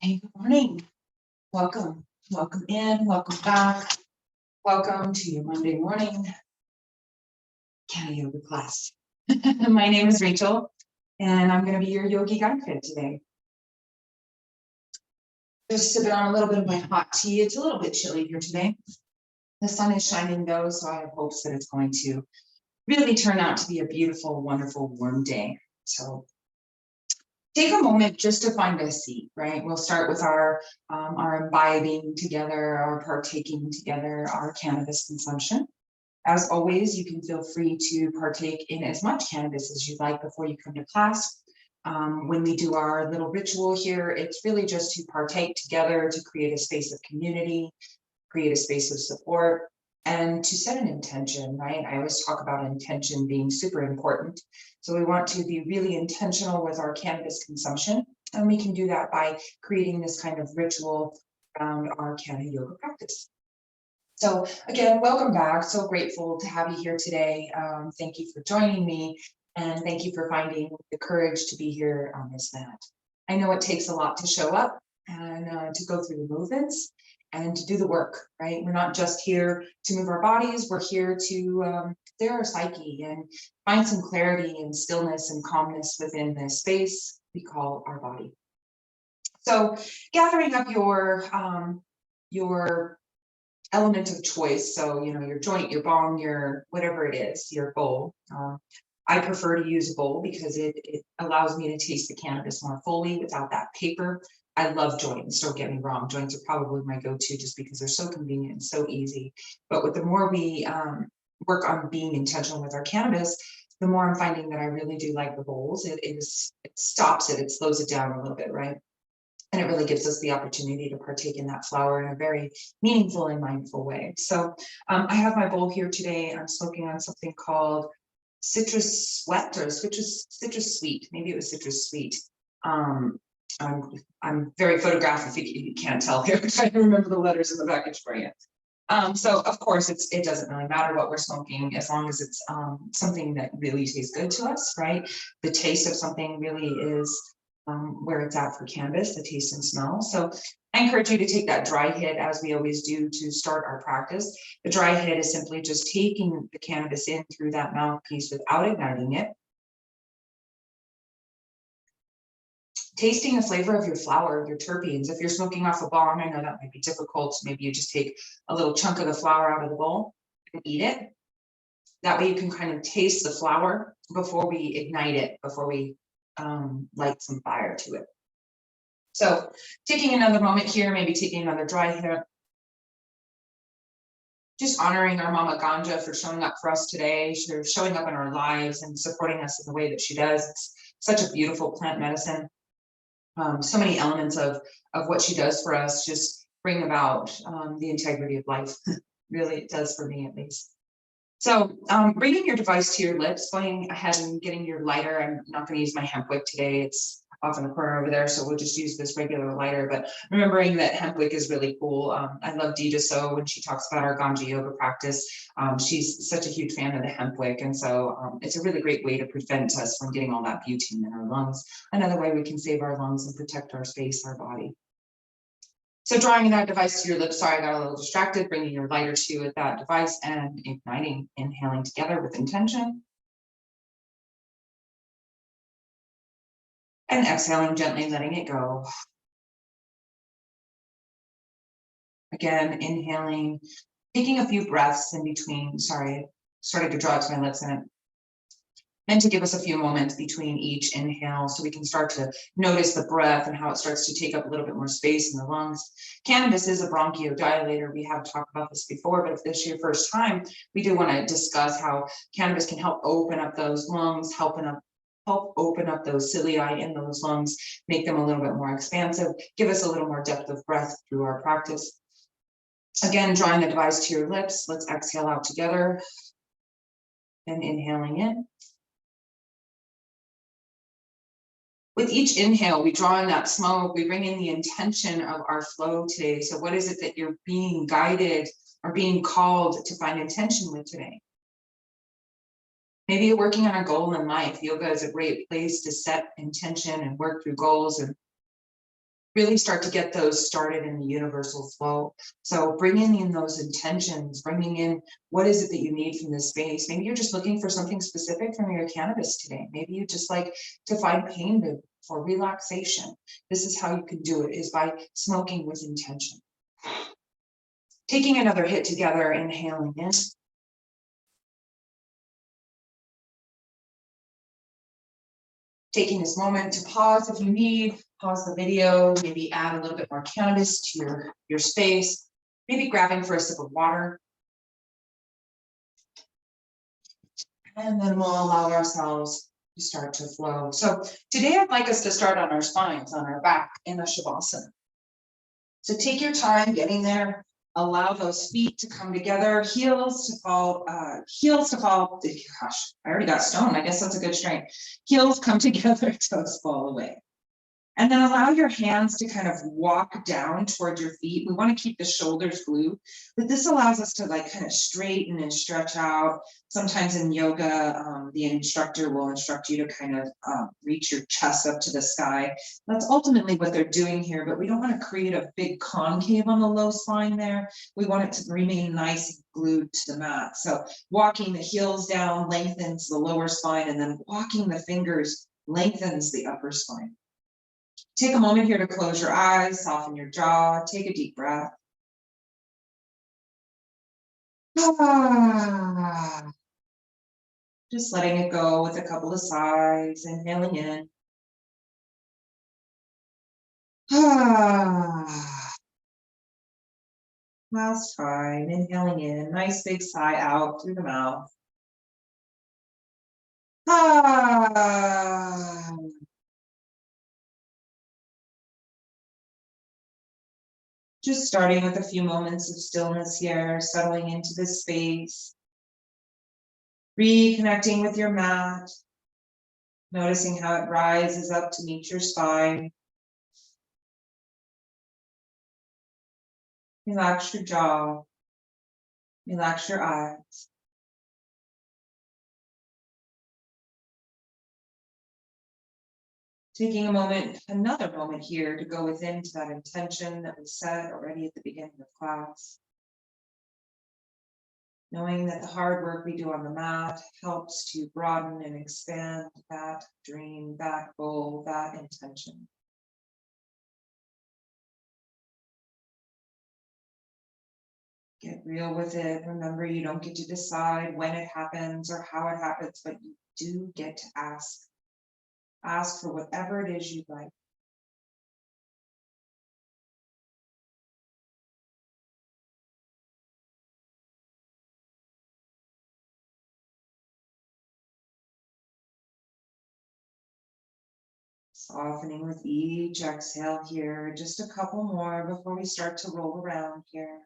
Hey, good morning. Welcome. Welcome in, welcome back. Welcome to your Monday morning canna yoga class. My name is Rachel, and I'm going to be your yogi guide for today. Just sipping on a little bit of my hot tea. It's a little bit chilly here today. The sun is shining though, so I have hopes that it's going to really turn out to be a beautiful, wonderful, warm day. So take a moment just to find a seat, right? We'll start with our imbibing together, our partaking together, our cannabis consumption. As always, you can feel free to partake in as much cannabis as you'd like before you come to class. When we do our little ritual here, it's really just to partake together to create a space of community, create a space of support, and to set an intention, right? I always talk about intention being super important. So we want to be really intentional with our cannabis consumption, and we can do that by creating this kind of ritual around our canna yoga practice. So again, welcome back. So grateful to have you here today. Thank you for joining me, and thank you for finding the courage to be here on this mat. I know it takes a lot to show up and to go through the movements and to do the work, right? We're not just here to move our bodies, we're here to clear our psyche and find some clarity and stillness and calmness within this space we call our body. So gathering up your element of choice, so your joint, your bong, your whatever it is, your bowl. I prefer to use a bowl because it allows me to taste the cannabis more fully without that paper. I love joints, don't get me wrong. Joints are probably my go-to just because they're so convenient and so easy. But with the more we work on being intentional with our cannabis, the more I'm finding that I really do like the bowls. It stops it, it slows it down a little bit, right? And it really gives us the opportunity to partake in that flower in a very meaningful and mindful way. So I have my bowl here today. I'm smoking on something called citrus sweat or citrus sweet. Maybe it was citrus sweet. I'm very photographic if you can't tell here. I'm trying to remember the letters in the package for you. So of course it doesn't really matter what we're smoking as long as it's something that really tastes good to us, right? The taste of something really is where it's at for cannabis, the taste and smell. So I encourage you to take that dry hit as we always do to start our practice. The dry hit is simply just taking the cannabis in through that mouthpiece without igniting it. Tasting the flavor of your flower, your terpenes. If you're smoking off a bong, I know that might be difficult. Maybe you just take a little chunk of the flower out of the bowl and eat it. That way you can kind of taste the flower before we ignite it, before we light some fire to it. So taking another moment here, maybe taking another dry hit. Just honoring our Mama Ganja for showing up for us today, for showing up in our lives and supporting us in the way that she does. It's such a beautiful plant medicine. So many elements of what she does for us just bring about the integrity of life. Really, it does for me at least. So bringing your device to your lips, going ahead and getting your lighter. I'm not going to use my hemp wick today. It's off in the corner over there, so we'll just use this regular lighter. But remembering that hemp wick is really cool. I love Dita So when she talks about our Ganja yoga practice. She's such a huge fan of the hemp wick, and so it's a really great way to prevent us from getting all that butane in our lungs. Another way we can save our lungs and protect our space, our body. So drawing that device to your lips, sorry, I got a little distracted, bringing your lighter to that device and igniting, inhaling together with intention. And exhaling, gently letting it go. Again, inhaling, taking a few breaths in between, sorry, started to draw it to my lips and and to give us a few moments between each inhale so we can start to notice the breath and how it starts to take up a little bit more space in the lungs. Cannabis is a bronchodilator. We have talked about this before, but if this is your first time, we do want to discuss how cannabis can help open up those lungs, help open up those cilia in those lungs, make them a little bit more expansive, give us a little more depth of breath through our practice. Again, drawing the device to your lips, let's exhale out together and inhaling in. With each inhale, we draw in that smoke, we bring in the intention of our flow today. So what is it that you're being guided or being called to find intention with today? Maybe you're working on a goal in life. Yoga is a great place to set intention and work through goals. And really start to get those started in the universal flow. So bringing in those intentions, bringing in what is it that you need from this space. Maybe you're just looking for something specific from your cannabis today. Maybe you just like to find pain for relaxation. This is how you can do it, is by smoking with intention. Taking another hit together, inhaling in. Taking this moment to pause if you need, pause the video, maybe add a little bit more cannabis to your space, maybe grabbing for a sip of water. And then we'll allow ourselves to start to flow. So today I'd like us to start on our spines, on our back in a Shavasana. So take your time getting there. Allow those feet to come together, heels to fall, gosh, I already got stoned. I guess that's a good strength. Heels come together, toes fall away. And then allow your hands to kind of walk down toward your feet. We want to keep the shoulders glued, but this allows us to like kind of straighten and stretch out. Sometimes in yoga, the instructor will instruct you to kind of reach your chest up to the sky. That's ultimately what they're doing here, but we don't want to create a big concave on the low spine there. We want it to remain nice and glued to the mat. So walking the heels down lengthens the lower spine, and then walking the fingers lengthens the upper spine. Take a moment here to close your eyes, soften your jaw, take a deep breath. Just letting it go with a couple of sighs, inhaling in. Last time, inhaling in, nice big sigh out through the mouth. Just starting with a few moments of stillness here, settling into this space. Reconnecting with your mat. Noticing how it rises up to meet your spine. Relax your jaw. Relax your eyes. Taking a moment, another moment here to go within to that intention that we set already at the beginning of class. Knowing that the hard work we do on the mat helps to broaden and expand that dream, that goal, that intention. Get real with it. Remember, you don't get to decide when it happens or how it happens, but you do get to ask. Ask for whatever it is you'd like. Softening with each exhale here. Just a couple more before we start to roll around here.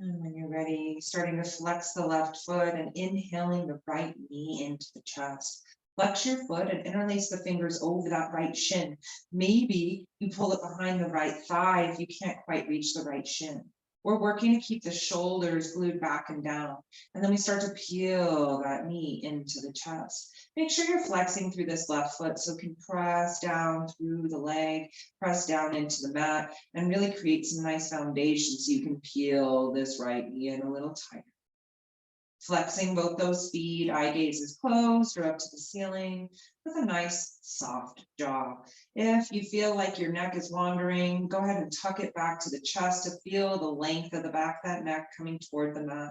And when you're ready, starting to flex the left foot and inhaling the right knee into the chest. Flex your foot and interlace the fingers over that right shin. Maybe you pull it behind the right thigh if you can't quite reach the right shin. We're working to keep the shoulders glued back and down. And then we start to peel that knee into the chest. Make sure you're flexing through this left foot so you can press down through the leg, press down into the mat, and really create some nice foundation so you can peel this right knee in a little tighter. Flexing both those feet, eye gaze is closed or up to the ceiling with a nice soft jaw. If you feel like your neck is wandering, go ahead and tuck it back to the chest to feel the length of the back of that neck coming toward the mat.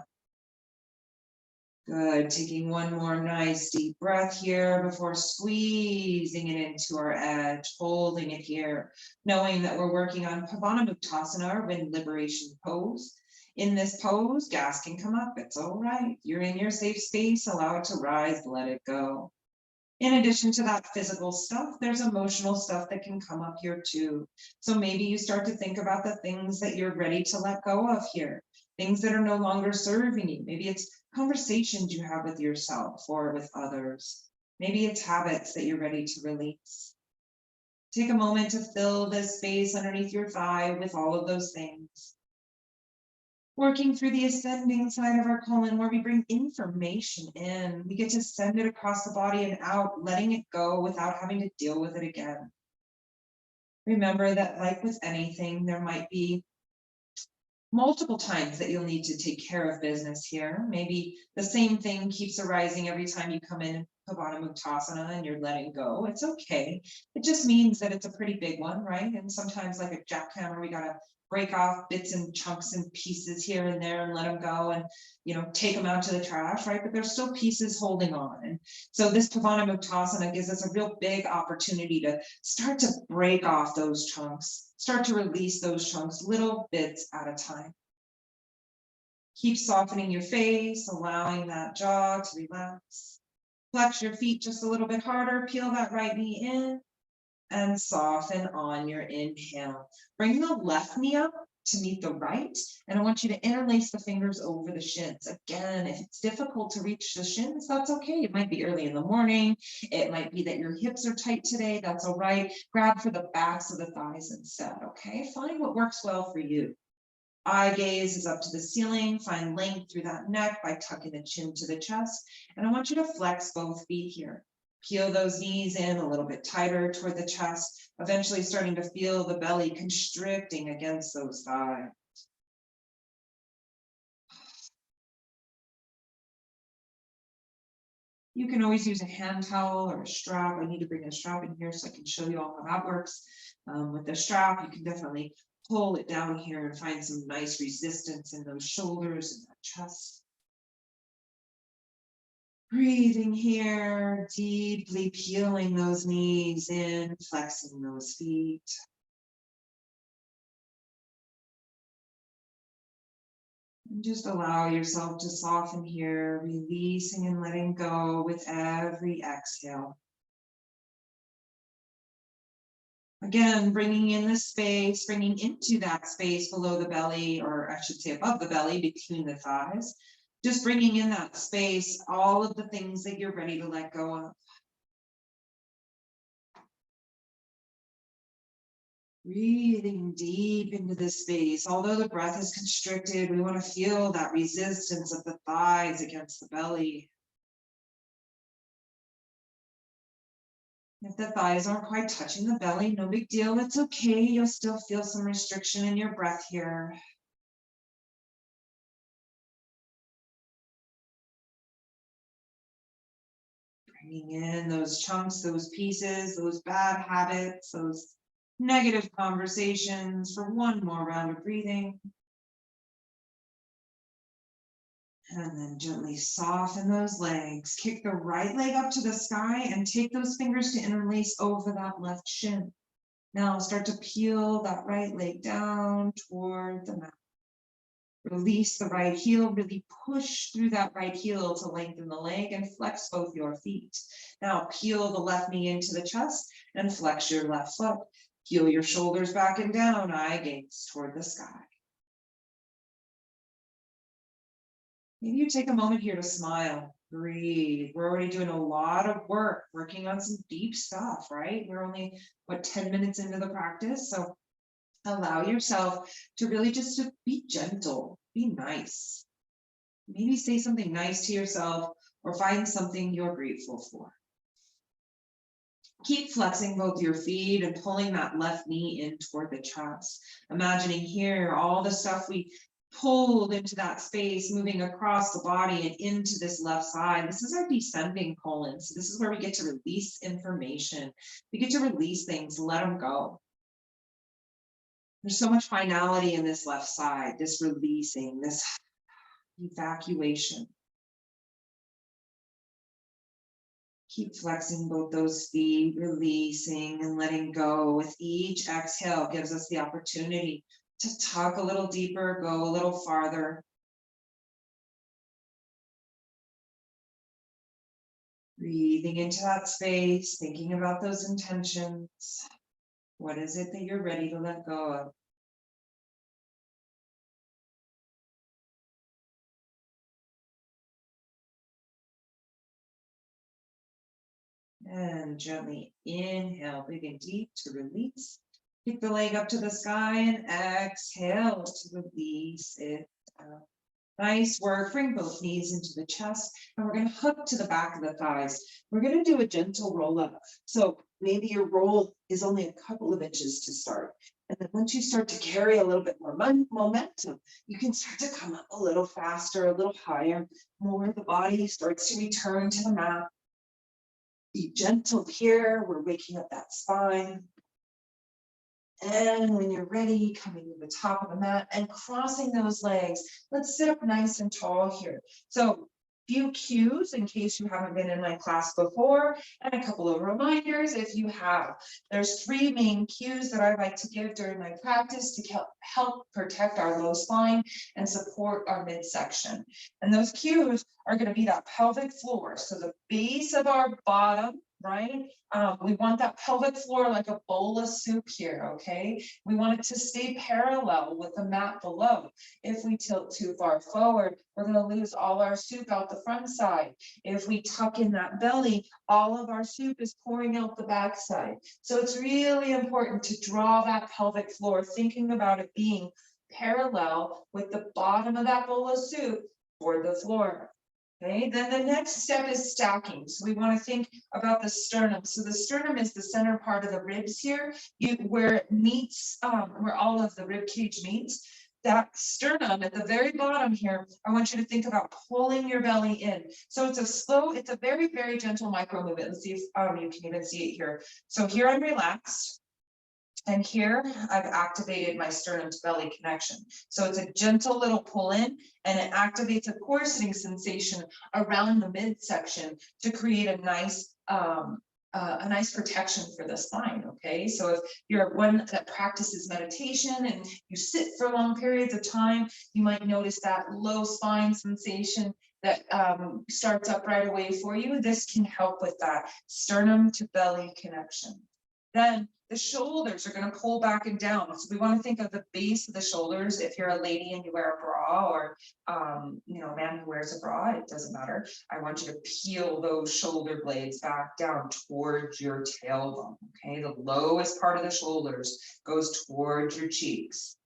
Good, taking one more nice deep breath here before squeezing it into our edge, holding it here, knowing that we're working on Pavanamuktasana, or wind liberation pose. In this pose, gas can come up, it's all right. You're in your safe space, allow it to rise, let it go. In addition to that physical stuff, there's emotional stuff that can come up here too. So maybe you start to think about the things that you're ready to let go of here, things that are no longer serving you. Maybe it's conversations you have with yourself or with others. Maybe it's habits that you're ready to release. Take a moment to fill this space underneath your thigh with all of those things. Working through the ascending side of our colon where we bring information in. We get to send it across the body and out, letting it go without having to deal with it again. Remember that, like with anything, there might be multiple times that you'll need to take care of business here. Maybe the same thing keeps arising every time you come in Pavana Muktasana and you're letting go. It's okay. It just means that it's a pretty big one, right? And sometimes, like a jackhammer, we gotta break off bits and chunks and pieces here and there and let them go and, take them out to the trash, right? But there's still pieces holding on. And so this Pavana Muktasana gives us a real big opportunity to start to break off those chunks, start to release those chunks, little bits at a time. Keep softening your face, allowing that jaw to relax. Flex your feet just a little bit harder, peel that right knee in, and soften on your inhale. Bring the left knee up to meet the right, and I want you to interlace the fingers over the shins. Again, if it's difficult to reach the shins, that's okay. It might be early in the morning. It might be that your hips are tight today. That's all right. Grab for the backs of the thighs instead, okay? Find what works well for you. Eye gaze is up to the ceiling. Find length through that neck by tucking the chin to the chest. And I want you to flex both feet here. Peel those knees in a little bit tighter toward the chest, eventually starting to feel the belly constricting against those thighs. You can always use a hand towel or a strap. I need to bring a strap in here so I can show you all how that works. With the strap, you can definitely pull it down here and find some nice resistance in those shoulders and that chest. Breathing here, deeply peeling those knees in, flexing those feet. And just allow yourself to soften here, releasing and letting go with every exhale. Again, bringing in the space, bringing into that space below the belly, or I should say above the belly, between the thighs. Just bringing in that space, all of the things that you're ready to let go of. Breathing deep into this space. Although the breath is constricted, we want to feel that resistance of the thighs against the belly. If the thighs aren't quite touching the belly, no big deal. It's okay. You'll still feel some restriction in your breath here. Bringing in those chunks, those pieces, those bad habits, those negative conversations for one more round of breathing. And then gently soften those legs. Kick the right leg up to the sky and take those fingers to interlace over that left shin. Now start to peel that right leg down toward the mat. Release the right heel, really push through that right heel to lengthen the leg and flex both your feet. Now peel the left knee into the chest and flex your left foot. Peel your shoulders back and down, eye gaze toward the sky. Maybe you take a moment here to smile, breathe. We're already doing a lot of work, working on some deep stuff, right? We're only, 10 minutes into the practice. So allow yourself to really just to be gentle, be nice. Maybe say something nice to yourself or find something you're grateful for. Keep flexing both your feet and pulling that left knee in toward the chest. Imagining here all the stuff we pulled into that space, moving across the body and into this left side. This is our descending colon. So this is where we get to release information. We get to release things, let them go. There's so much finality in this left side, this releasing, this evacuation. Keep flexing both those feet, releasing and letting go. With each exhale gives us the opportunity to tuck a little deeper, go a little farther. Breathing into that space, thinking about those intentions. What is it that you're ready to let go of? And gently inhale, big and deep to release. Kick the leg up to the sky and exhale to release it Smile. Nice work. Bring both knees into the chest, and we're going to hook to the back of the thighs. We're going to do a gentle roll up. So maybe your roll is only a couple of inches to start. And then once you start to carry a little bit more momentum, you can start to come up a little faster, a little higher, more the body starts to return to the mat. Be gentle here. We're waking up that spine. And when you're ready, coming to the top of the mat and crossing those legs. Let's sit up nice and tall here. So few cues in case you haven't been in my class before, and a couple of reminders if you have. There's three main cues that I like to give during my practice to help protect our low spine and support our midsection. And those cues are going to be that pelvic floor. So the base of our bottom, right? We want that pelvic floor like a bowl of soup here, okay? We want it to stay parallel with the mat below. If we tilt too far forward, we're going to lose all our soup out the front side. If we tuck in that belly, all of our soup is pouring out the back side. So it's really important to draw that pelvic floor, thinking about it being parallel with the bottom of that bowl of soup toward the floor. Okay, then the next step is stacking. So we want to think about the sternum. So the sternum is the center part of the ribs here, where it meets, where all of the rib cage meets. That sternum at the very bottom here, I want you to think about pulling your belly in. So it's a very, very gentle micro movement. Let's see if you can even see it here. So here I'm relaxed. And here I've activated my sternum to belly connection. So it's a gentle little pull in, and it activates a corseting sensation around the midsection to create a nice protection for the spine. Okay, so if you're one that practices meditation and you sit for long periods of time, you might notice that low spine sensation that starts up right away for you. This can help with that sternum to belly connection. Then the shoulders are going to pull back and down. So we want to think of the base of the shoulders. If you're a lady and you wear a bra, or a man who wears a bra, it doesn't matter. I want you to peel those shoulder blades back down towards your tailbone. Okay, the lowest part of the shoulders goes towards your cheeks.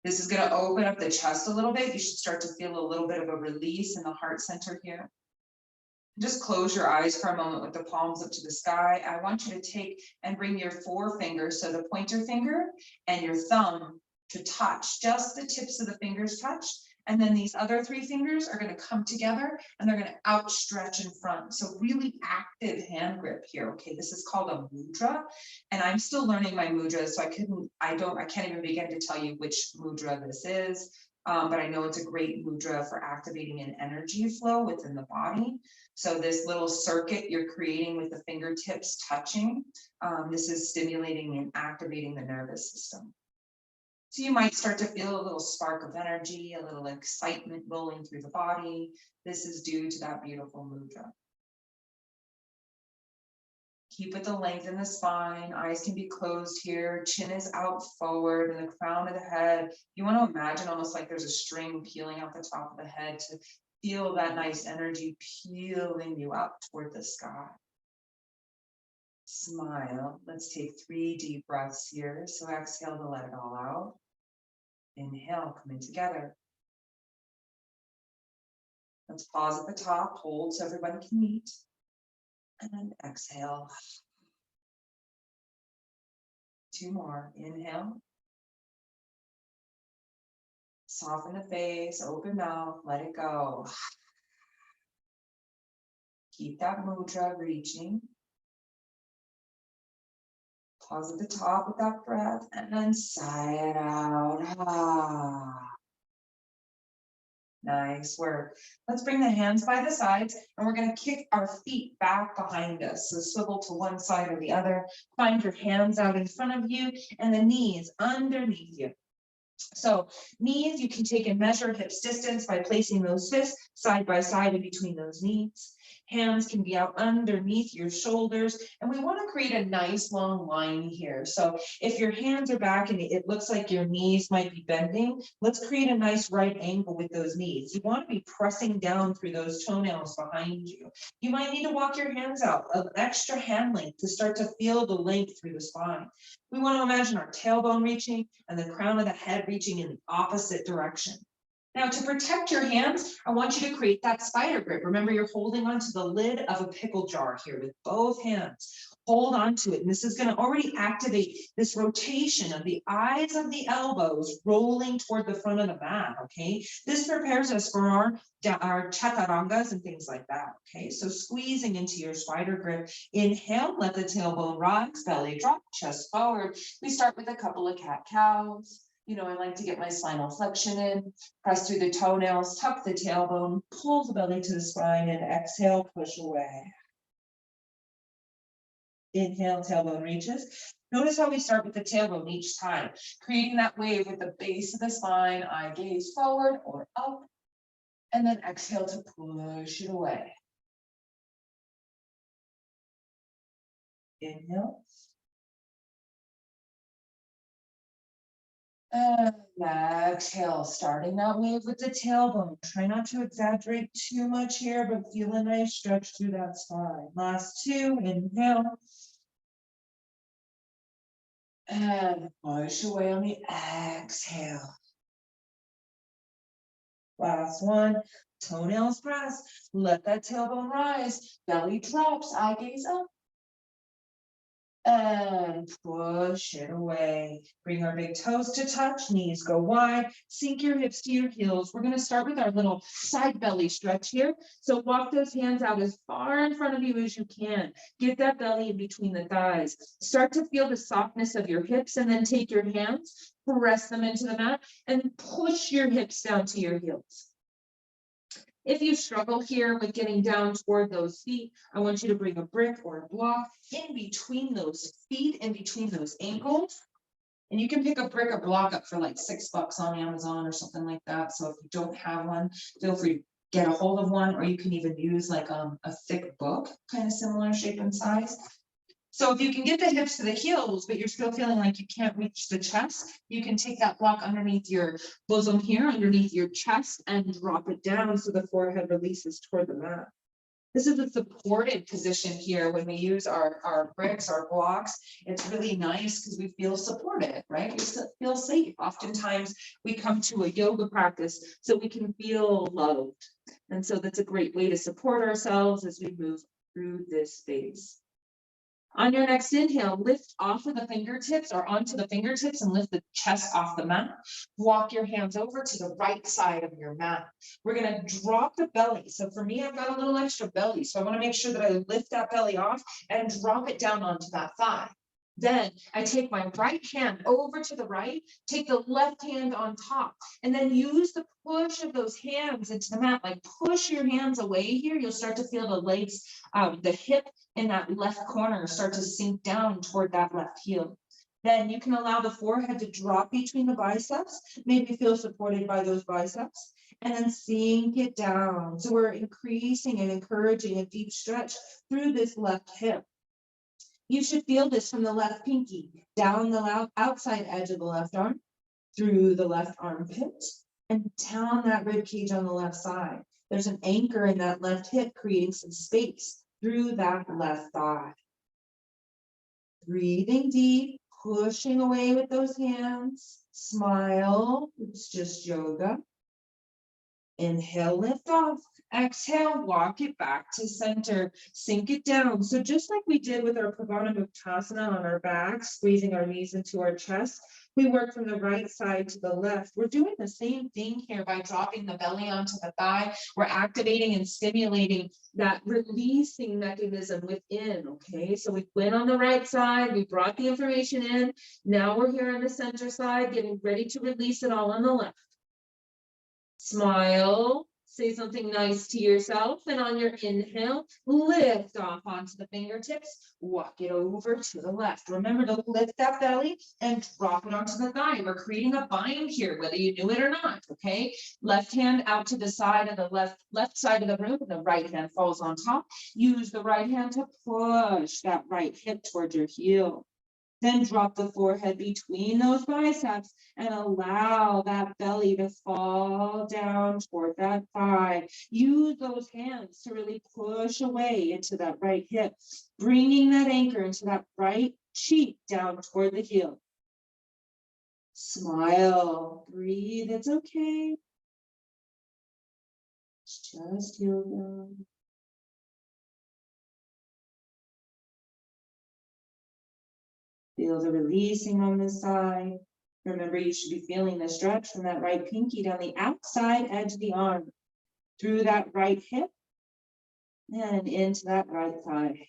This is going to open up the chest a little bit. You should start to feel a little bit of a release in the heart center here. Just close your eyes for a moment with the palms up to the sky. I want you to take and bring your forefingers, so the pointer finger and your thumb, to touch, just the tips of the fingers touch. And then these other three fingers are going to come together and they're going to outstretch in front. So really active hand grip here. Okay, this is called a mudra. And I'm still learning my mudra, so I can't even begin to tell you which mudra this is. But I know it's a great mudra for activating an energy flow within the body. So this little circuit you're creating with the fingertips touching, this is stimulating and activating the nervous system. So you might start to feel a little spark of energy, a little excitement rolling through the body. This is due to that beautiful mudra. Keep with the length in the spine. Eyes can be closed here. Chin is out forward and the crown of the head. You want to imagine almost like there's a string peeling out the top of the head to feel that nice energy peeling you up toward the sky. Smile. Let's take 3 deep breaths here. So exhale to let it all out. Inhale, coming together. Let's pause at the top, hold so everyone can meet. And then exhale. 2 more. Inhale. Soften the face, open mouth, let it go. Keep that mudra reaching. Pause at the top with that breath and then sigh it out. Nice work. Let's bring the hands by the sides and we're going to kick our feet back behind us. So swivel to one side or the other. Find your hands out in front of you and the knees underneath you. So knees, you can take and measure hips distance by placing those fists side by side in between those knees. Hands can be out underneath your shoulders, and we want to create a nice long line here. So if your hands are back and it looks like your knees might be bending, let's create a nice right angle with those knees. You want to be pressing down through those toenails behind you. You might need to walk your hands out, an extra hand length to start to feel the length through the spine. We want to imagine our tailbone reaching and the crown of the head reaching in the opposite direction. Now, to protect your hands, I want you to create that spider grip. Remember, you're holding onto the lid of a pickle jar here with both hands. Hold on to it. And this is going to already activate this rotation of the eyes of the elbows rolling toward the front of the mat. Okay. This prepares us for our chatarangas and things like that. Okay. So squeezing into your spider grip. Inhale, let the tailbone rise, belly drop, chest forward. We start with a couple of cat-cows. You know, I like to get my spinal flexion in, press through the toenails, tuck the tailbone, pull the belly to the spine, and exhale, push away. Inhale, tailbone reaches. Notice how we start with the tailbone each time, creating that wave with the base of the spine, eye gaze forward or up, and then exhale to push it away. Inhale. And exhale, starting that wave with the tailbone. Try not to exaggerate too much here, but feel a nice stretch through that spine. Last two, inhale. And push away on the exhale. Last one, toenails press. Let that tailbone rise. Belly drops, eye gaze up. And push it away. Bring our big toes to touch, knees go wide, sink your hips to your heels. We're going to start with our little side belly stretch here. So walk those hands out as far in front of you as you can. Get that belly in between the thighs. Start to feel the softness of your hips and then take your hands, press them into the mat and push your hips down to your heels. If you struggle here with getting down toward those feet, I want you to bring a brick or a block in between those feet, in between those ankles. And you can pick a brick or block up for like $6 on Amazon or something like that. So if you don't have one, feel free to get a hold of one, or you can even use like a thick book, kind of similar shape and size. So if you can get the hips to the heels, but you're still feeling like you can't reach the chest, you can take that block underneath your bosom here, underneath your chest, and drop it down so the forehead releases toward the mat. This is a supported position here when we use our bricks, our blocks. It's really nice because we feel supported, right? We feel safe. Oftentimes we come to a yoga practice so we can feel loved. And so that's a great way to support ourselves as we move through this space. On your next inhale, lift off of the fingertips or onto the fingertips and lift the chest off the mat. Walk your hands over to the right side of your mat. We're going to drop the belly. So for me, I've got a little extra belly. So I want to make sure that I lift that belly off and drop it down onto that thigh. Then I take my right hand over to the right, take the left hand on top, and then use the push of those hands into the mat. Like push your hands away here. You'll start to feel the legs, the hip in that left corner start to sink down toward that left heel. Then you can allow the forehead to drop between the biceps, maybe feel supported by those biceps, and then sink it down. So we're increasing and encouraging a deep stretch through this left hip. You should feel this from the left pinky, down the outside edge of the left arm, through the left armpit, and down that rib cage on the left side. There's an anchor in that left hip, creating some space through that left thigh. Breathing deep, pushing away with those hands. Smile, it's just yoga. Inhale, lift off. Exhale, walk it back to center. Sink it down. So just like we did with our Pavana Muktasana on our back, squeezing our knees into our chest, we work from the right side to the left. We're doing the same thing here by dropping the belly onto the thigh. We're activating and stimulating that releasing mechanism within, okay? So we went on the right side, we brought the information in. Now we're here on the center side, getting ready to release it all on the left. Smile, say something nice to yourself, and on your inhale, lift off onto the fingertips, walk it over to the left. Remember to lift that belly and drop it onto the thigh. We're creating a bind here, whether you knew it or not, okay? Left hand out to the side of the left side of the room, the right hand falls on top. Use the right hand to push that right hip towards your heel. Then drop the forehead between those biceps and allow that belly to fall down toward that thigh. Use those hands to really push away into that right hip, bringing that anchor into that right cheek down toward the heel. Smile, breathe, it's okay. Just yoga. Feel the releasing on this side. Remember, you should be feeling the stretch from that right pinky down the outside edge of the arm, through that right hip, and into that right thigh.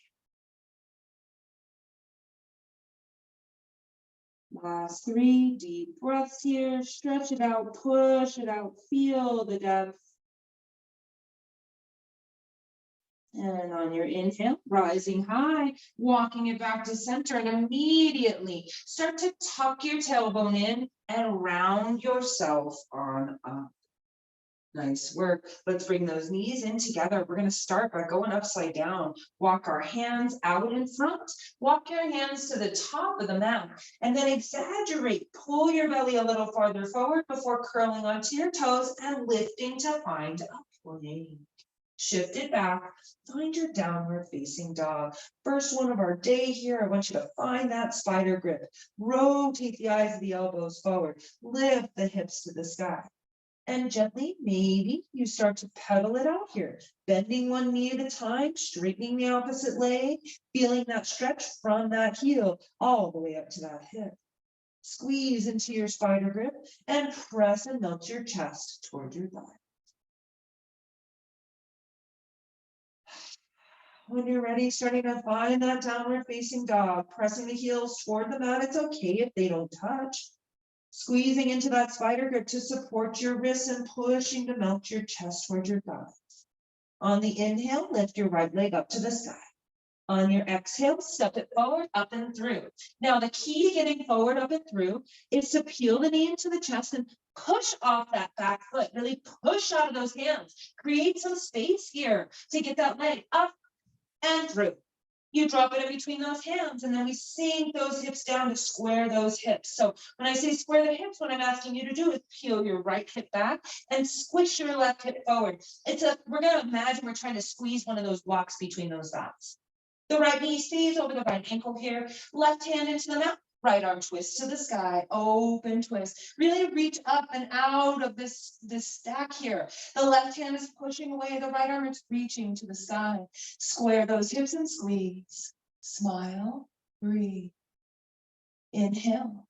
Last 3 deep breaths here. Stretch it out, push it out, feel the depth. And on your inhale, rising high, walking it back to center, and immediately start to tuck your tailbone in and round yourself on up. Nice work. Let's bring those knees in together. We're going to start by going upside down. Walk our hands out in front. Walk your hands to the top of the mat, and then exaggerate. Pull your belly a little farther forward before curling onto your toes and lifting to find a plank. Shift it back, find your downward facing dog. First one of our day here, I want you to find that spider grip. Rotate the eyes of the elbows forward, lift the hips to the sky. And gently, maybe you start to pedal it out here, bending one knee at a time, straightening the opposite leg, feeling that stretch from that heel all the way up to that hip. Squeeze into your spider grip and press and melt your chest toward your thigh. When you're ready, starting to find that downward facing dog, pressing the heels toward the mat. It's okay if they don't touch. Squeezing into that spider grip to support your wrists and pushing to melt your chest toward your thighs. On the inhale, lift your right leg up to the sky. On your exhale, step it forward, up and through. Now, the key to getting forward, up and through is to peel the knee into the chest and push off that back foot. Really push out of those hands. Create some space here to get that leg up and through. You drop it in between those hands, and then we sink those hips down to square those hips. So when I say square the hips, what I'm asking you to do is peel your right hip back and squish your left hip forward. We're going to imagine we're trying to squeeze one of those blocks between those dots. The right knee stays over the right ankle here. Left hand into the mat. Right arm twist to the sky, open twist. Really reach up and out of this stack here. The left hand is pushing away, the right arm is reaching to the sky. Square those hips and squeeze. Smile, breathe. Inhale.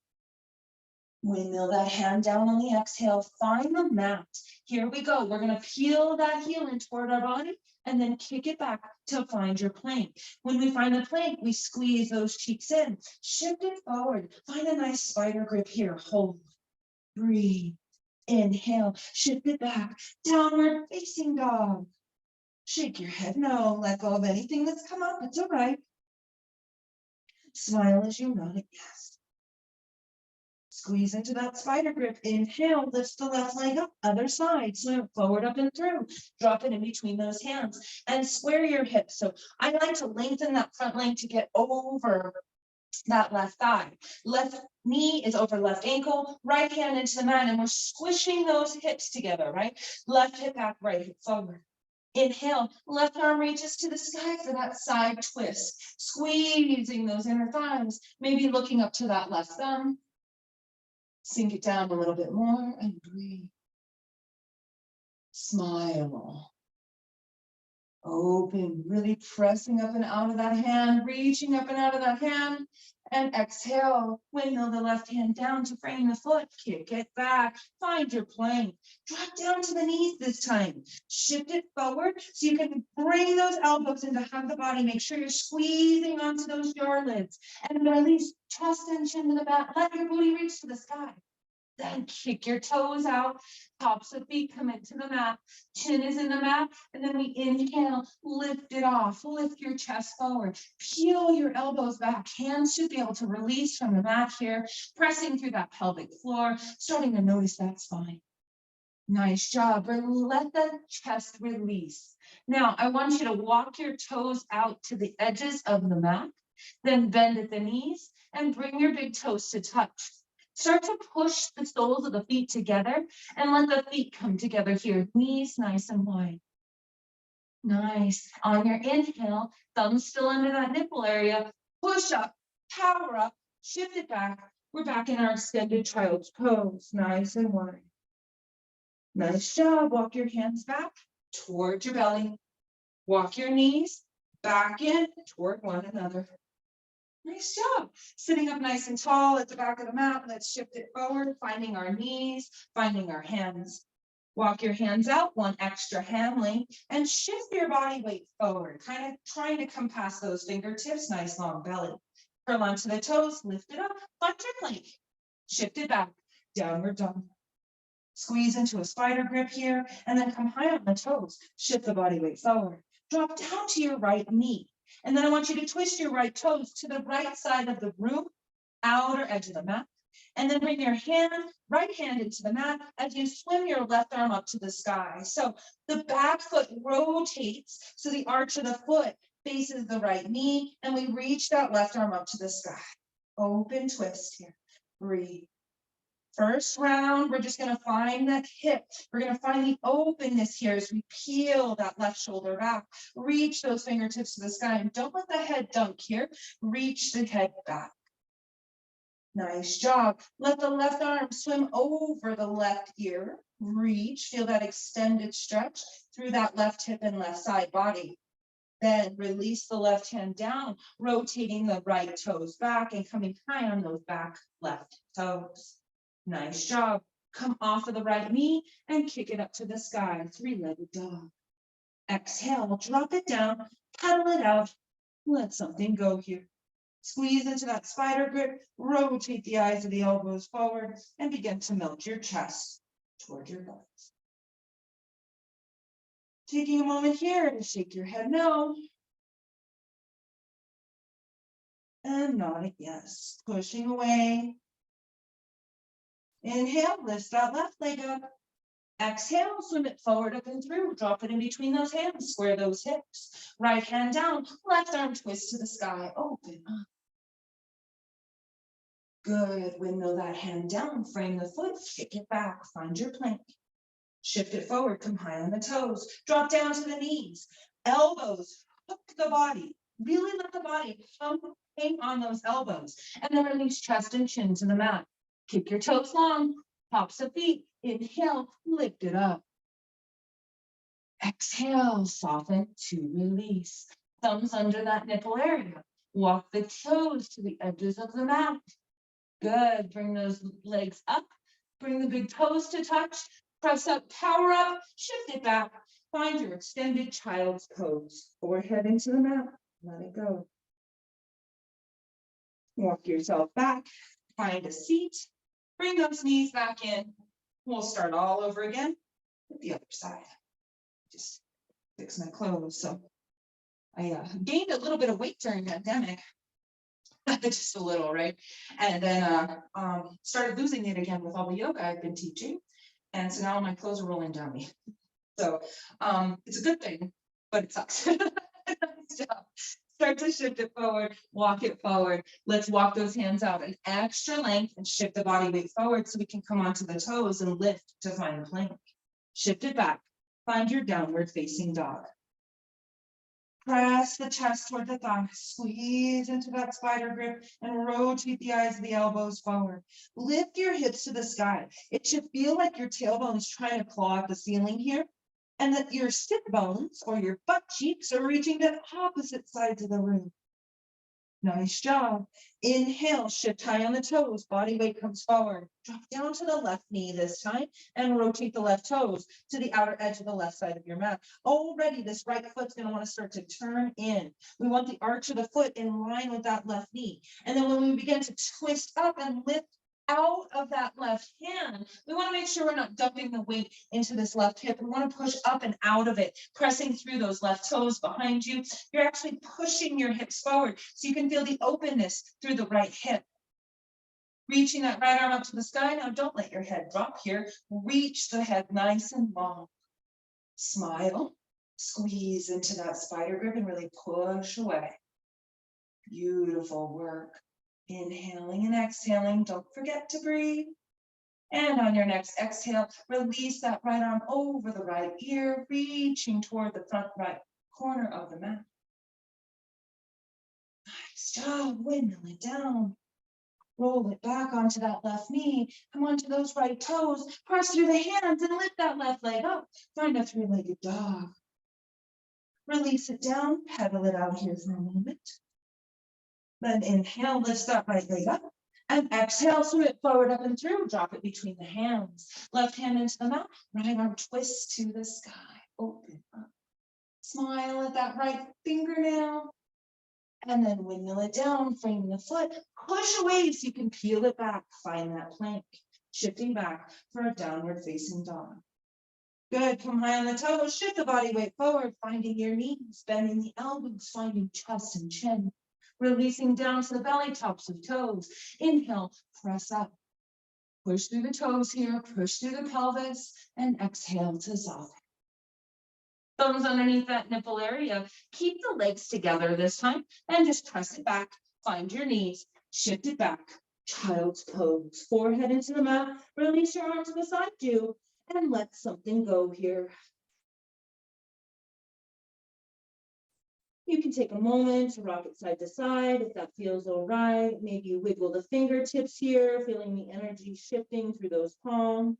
Windmill that hand down on the exhale. Find the mat. Here we go. We're going to peel that heel in toward our body and then kick it back to find your plank. When we find the plank, we squeeze those cheeks in. Shift it forward. Find a nice spider grip here. Hold. Breathe. Inhale. Shift it back. Downward facing dog. Shake your head no. Let go of anything that's come up. It's all right. Smile as you nod it yes. Squeeze into that spider grip. Inhale, lift the left leg up, other side. So forward, up and through. Drop it in between those hands and square your hips. So I like to lengthen that front leg to get over that left thigh. Left knee is over left ankle, right hand into the mat, and we're squishing those hips together, right? Left hip back, right hip forward. Inhale, left arm reaches to the sky for that side twist. Squeezing those inner thighs, maybe looking up to that left thumb. Sink it down a little bit more and breathe. Smile. Open, really pressing up and out of that hand, reaching up and out of that hand. And exhale, windmill the left hand down to frame the foot. Kick it back. Find your plank. Drop down to the knees this time. Shift it forward so you can bring those elbows in to hug the body. Make sure you're squeezing onto those jaw lids. And release chest and chin to the back. Let your booty reach to the sky. Then kick your toes out, tops of feet come into the mat, chin is in the mat, and then we inhale, lift it off, lift your chest forward, peel your elbows back, hands should be able to release from the mat here, pressing through that pelvic floor, starting to notice that spine. Nice job, let the chest release. Now, I want you to walk your toes out to the edges of the mat, then bend at the knees, and bring your big toes to touch. Start to push the soles of the feet together and let the feet come together here. Knees nice and wide. Nice. On your inhale, thumbs still under that nipple area. Push up, power up, shift it back. We're back in our extended child's pose. Nice and wide. Nice job. Walk your hands back. toward your belly. Walk your knees back in toward one another. Nice job. Sitting up nice and tall at the back of the mat. Let's shift it forward, finding our knees, finding our hands. Walk your hands out, one extra hand length, and shift your body weight forward, kind of trying to come past those fingertips, nice long belly. Curl onto the toes, lift it up, find your plank. Shift it back, downward dog. Squeeze into a spider grip here, and then come high on the toes. Shift the body weight forward. Drop down to your right knee. And then I want you to twist your right toes to the right side of the room, outer edge of the mat. And then bring your right hand into the mat as you swim your left arm up to the sky. So the back foot rotates, so the arch of the foot faces the right knee, and we reach that left arm up to the sky. Open twist here. Breathe. First round, we're just going to find that hip. We're going to find the openness here as we peel that left shoulder back. Reach those fingertips to the sky, and don't let the head dunk here. Reach the head back. Nice job. Let the left arm swim over the left ear. Reach, feel that extended stretch through that left hip and left side body. Then release the left hand down, rotating the right toes back and coming high on those back left toes. Nice job. Come off of the right knee and kick it up to the sky. Three-legged dog. Exhale, drop it down, pedal it out. Let something go here. Squeeze into that spider grip, rotate the eyes of the elbows forward, and begin to melt your chest toward your butt. Taking a moment here to shake your head no. And nod it yes. Pushing away. Inhale, lift that left leg up. Exhale, swim it forward, up and through. Drop it in between those hands, square those hips. Right hand down, left arm twist to the sky. Open up. Good. Windmill that hand down, frame the foot, kick it back, find your plank. Shift it forward, come high on the toes. Drop down to the knees. Elbows, hook the body. Really let the body hang on those elbows. And then release chest and chin to the mat. Kick your toes long, tops of feet. Inhale, lift it up. Exhale, soften to release. Thumbs under that nipple area. Walk the toes to the edges of the mat. Good. Bring those legs up. Bring the big toes to touch. Press up, power up, shift it back. Find your extended child's pose. Forehead into the mat. Let it go. Walk yourself back. Find a seat. Bring those knees back in. We'll start all over again with the other side. Just fix my clothes. So I gained a little bit of weight during the pandemic. Just a little, right? And then started losing it again with all the yoga I've been teaching. And so now my clothes are rolling down me. So it's a good thing, but it sucks. Nice job. Start to shift it forward, walk it forward. Let's walk those hands out an extra length and shift the body weight forward so we can come onto the toes and lift to find the plank. Shift it back. Find your downward facing dog. Press the chest toward the thigh, squeeze into that spider grip and rotate the eyes of the elbows forward. Lift your hips to the sky. It should feel like your tailbone's trying to claw at the ceiling here, and that your sit bones or your butt cheeks are reaching to opposite sides of the room. Nice job. Inhale, shift high on the toes, body weight comes forward. Drop down to the left knee this time and rotate the left toes to the outer edge of the left side of your mat. Already this right foot's going to want to start to turn in. We want the arch of the foot in line with that left knee. And then when we begin to twist up and lift out of that left hand, we want to make sure we're not dumping the weight into this left hip. We want to push up and out of it, pressing through those left toes behind you. You're actually pushing your hips forward so you can feel the openness through the right hip. Reaching that right arm up to the sky. Now don't let your head drop here. Reach the head nice and long. Smile. Squeeze into that spider grip and really push away. Beautiful work. Inhaling and exhaling. Don't forget to breathe. And on your next exhale, release that right arm over the right ear, reaching toward the front right corner of the mat. Nice job. Windmill it down. Roll it back onto that left knee. Come onto those right toes. Press through the hands and lift that left leg up. Find a three-legged dog. Release it down. Pedal it out here for a moment. Then inhale, lift that right leg up. And exhale, swim it forward, up and through. Drop it between the hands. Left hand into the mat. Right arm twist to the sky. Open up. Smile at that right fingernail. And then windmill it down, frame the foot. Push away so you can peel it back. Find that plank. Shifting back for a downward facing dog. Good. Come high on the toes. Shift the body weight forward. Finding your knees. Bending the elbows. Finding chest and chin. Releasing down to the belly, tops of toes. Inhale, press up. Push through the toes here, push through the pelvis, and exhale to soften. Thumbs underneath that nipple area. Keep the legs together this time, and just press it back. Find your knees, shift it back. Child's pose. Forehead into the mat. Release your arms to the side, and let something go here. You can take a moment to rock it side to side if that feels all right. Maybe you wiggle the fingertips here, feeling the energy shifting through those palms.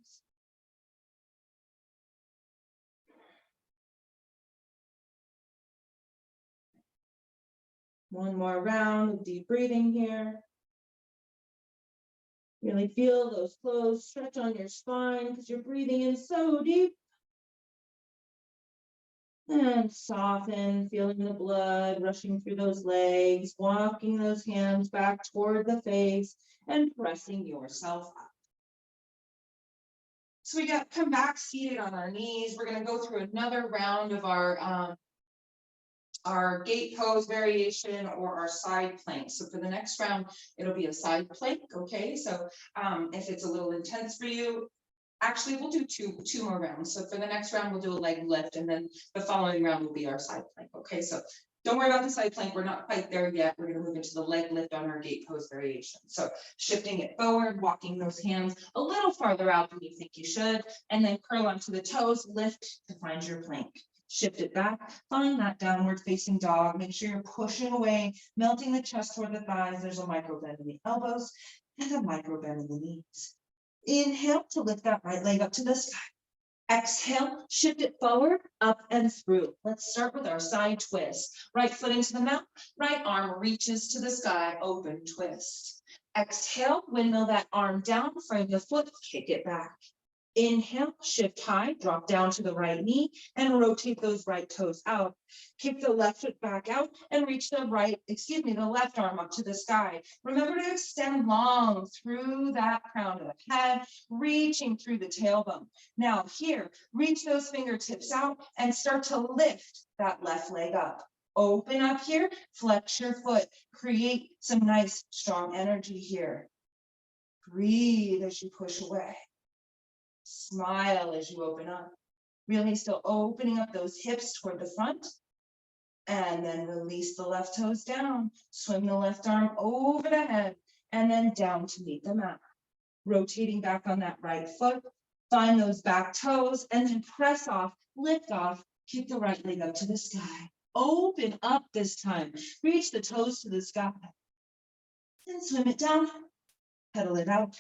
One more round of deep breathing here. Really feel those clothes stretch on your spine because you're breathing in so deep. And soften, feeling the blood rushing through those legs, walking those hands back toward the face and pressing yourself up. So we come back seated on our knees. We're going to go through another round of our gate pose variation or our side plank. So for the next round, it'll be a side plank. Okay, so if it's a little intense for you, actually, we'll do two more rounds. So for the next round, we'll do a leg lift, and then the following round will be our side plank. Okay, so don't worry about the side plank. We're not quite there yet. We're going to move into the leg lift on our gate pose variation. So shifting it forward, walking those hands a little farther out than you think you should, and then curl onto the toes, lift to find your plank. Shift it back, find that downward facing dog. Make sure you're pushing away, melting the chest toward the thighs. There's a micro bend in the elbows and a micro bend in the knees. Inhale to lift that right leg up to the sky. Exhale, shift it forward, up and through. Let's start with our side twist. Right foot into the mat, right arm reaches to the sky, open twist. Exhale, windmill that arm down, frame the foot, kick it back. Inhale, shift high, drop down to the right knee and rotate those right toes out. Kick the left foot back out and reach the left arm up to the sky. Remember to extend long through that crown of the head, reaching through the tailbone. Now here, reach those fingertips out and start to lift that left leg up. Open up here, flex your foot, create some nice strong energy here. Breathe as you push away. Smile as you open up. Really still opening up those hips toward the front. And then release the left toes down. Swing the left arm over the head and then down to meet the mat. Rotating back on that right foot. Find those back toes and then press off, lift off, kick the right leg up to the sky. Open up this time. Reach the toes to the sky. Then swim it down. Pedal it out.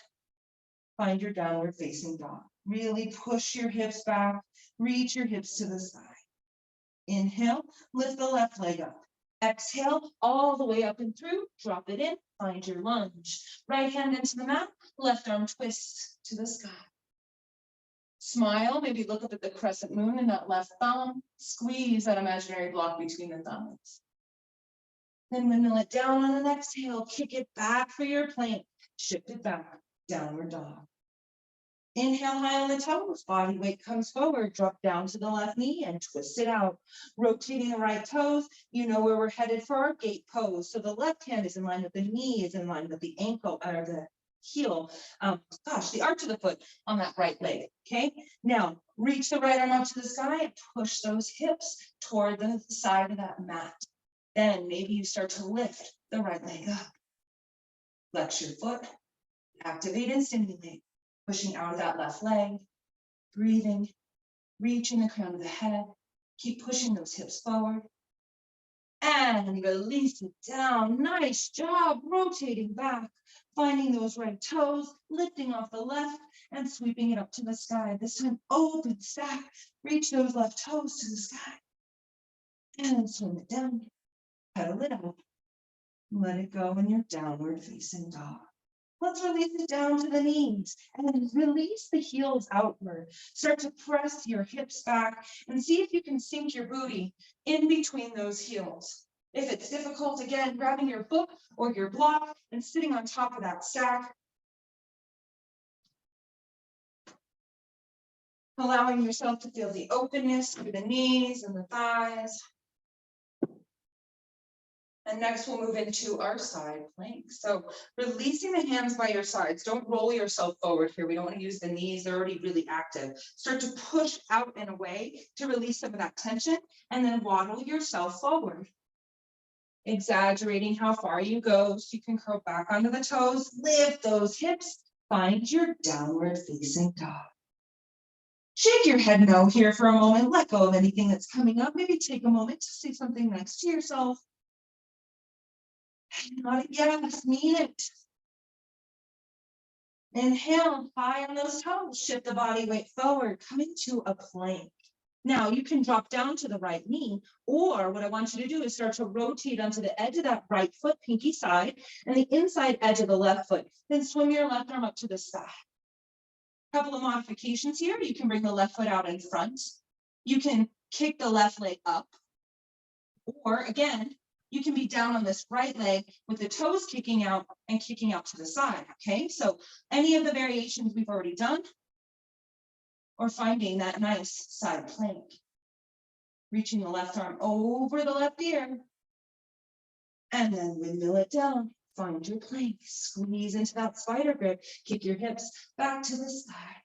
Find your downward facing dog. Really push your hips back, reach your hips to the sky. Inhale, lift the left leg up. Exhale, all the way up and through, drop it in, find your lunge. Right hand into the mat, left arm twist to the sky. Smile, maybe look up at the crescent moon in that left thumb. Squeeze that imaginary block between the thumbs. Then windmill it down on an exhale, kick it back for your plank. Shift it back, downward dog. Inhale high on the toes, body weight comes forward, drop down to the left knee and twist it out. Rotating the right toes, you know where we're headed for our gate pose. So the left hand is in line with the knee, is in line with the ankle, or the heel, the arch of the foot on that right leg, okay? Now, reach the right arm up to the sky and push those hips toward the side of that mat. Then maybe you start to lift the right leg up. Flex your foot, activate and stimulate. Pushing out of that left leg, breathing, reaching the crown of the head. Keep pushing those hips forward. And and release it down. Nice job, rotating back, finding those right toes, lifting off the left and sweeping it up to the sky. This time, open stack, reach those left toes to the sky and swing it down, pedal it out, let it go in your downward facing dog. Let's release it down to the knees and release the heels outward. Start to press your hips back and see if you can sink your booty in between those heels. If it's difficult, again, grabbing your book or your block and sitting on top of that stack. Allowing yourself to feel the openness through the knees and the thighs. And next we'll move into our side plank. So releasing the hands by your sides. Don't roll yourself forward here. We don't want to use the knees. They're already really active. Start to push out and away to release some of that tension and then waddle yourself forward. Exaggerating how far you go so you can curl back onto the toes. Lift those hips. Find your downward facing dog. Shake your head no here for a moment. Let go of anything that's coming up. Maybe take a moment to say something nice to yourself. Not yes, mean it. Inhale, high on those toes. Shift the body weight forward. Come into a plank. Now you can drop down to the right knee, or what I want you to do is start to rotate onto the edge of that right foot, pinky side, and the inside edge of the left foot. Then swing your left arm up to the sky. Couple of modifications here. You can bring the left foot out in front. You can kick the left leg up, or again, you can be down on this right leg with the toes kicking out and kicking out to the side, okay? So any of the variations we've already done, or finding that nice side plank. Reaching the left arm over the left ear, and then windmill it down. Find your plank, squeeze into that spider grip, kick your hips back to the side.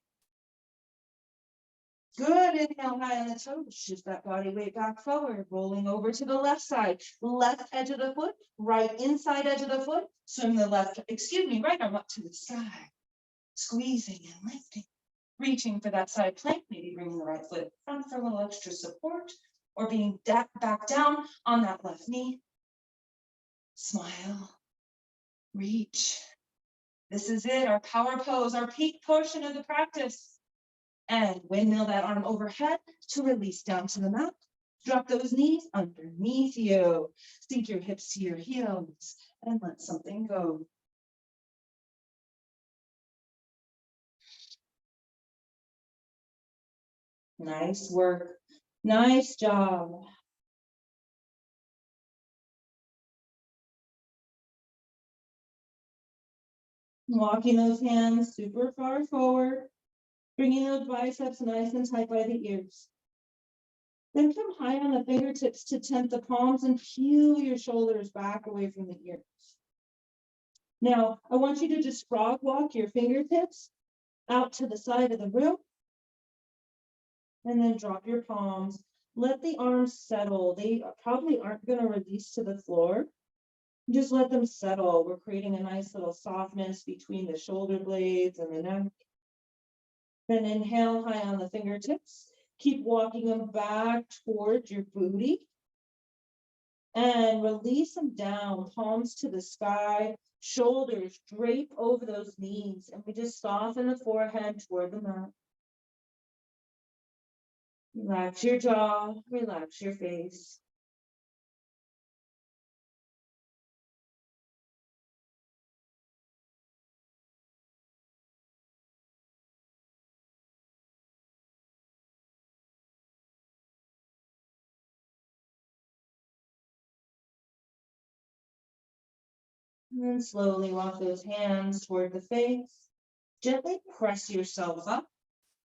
Good, inhale high on the toes, shift that body weight back forward, rolling over to the left side, left edge of the foot, right inside edge of the foot, swing the right arm up to the sky, squeezing and lifting, reaching for that side plank, maybe bringing the right foot front for a little extra support, or being back down on that left knee. Smile, reach. This is it, our power pose, our peak portion of the practice. And windmill that arm overhead to release down to the mat. Drop those knees underneath you. Sink your hips to your heels and let something go. Nice work. Nice job. Walking those hands super far forward. Bringing those biceps nice and tight by the ears. Then come high on the fingertips to tent the palms and peel your shoulders back away from the ears. Now, I want you to just frog walk your fingertips out to the side of the room. And then drop your palms. Let the arms settle. They probably aren't going to release to the floor. Just let them settle. We're creating a nice little softness between the shoulder blades and the neck. Then inhale high on the fingertips. Keep walking them back towards your booty. And release them down, palms to the sky, shoulders drape over those knees. And we just soften the forehead toward the mat. Relax your jaw, relax your face. And then slowly walk those hands toward the face. Gently press yourself up.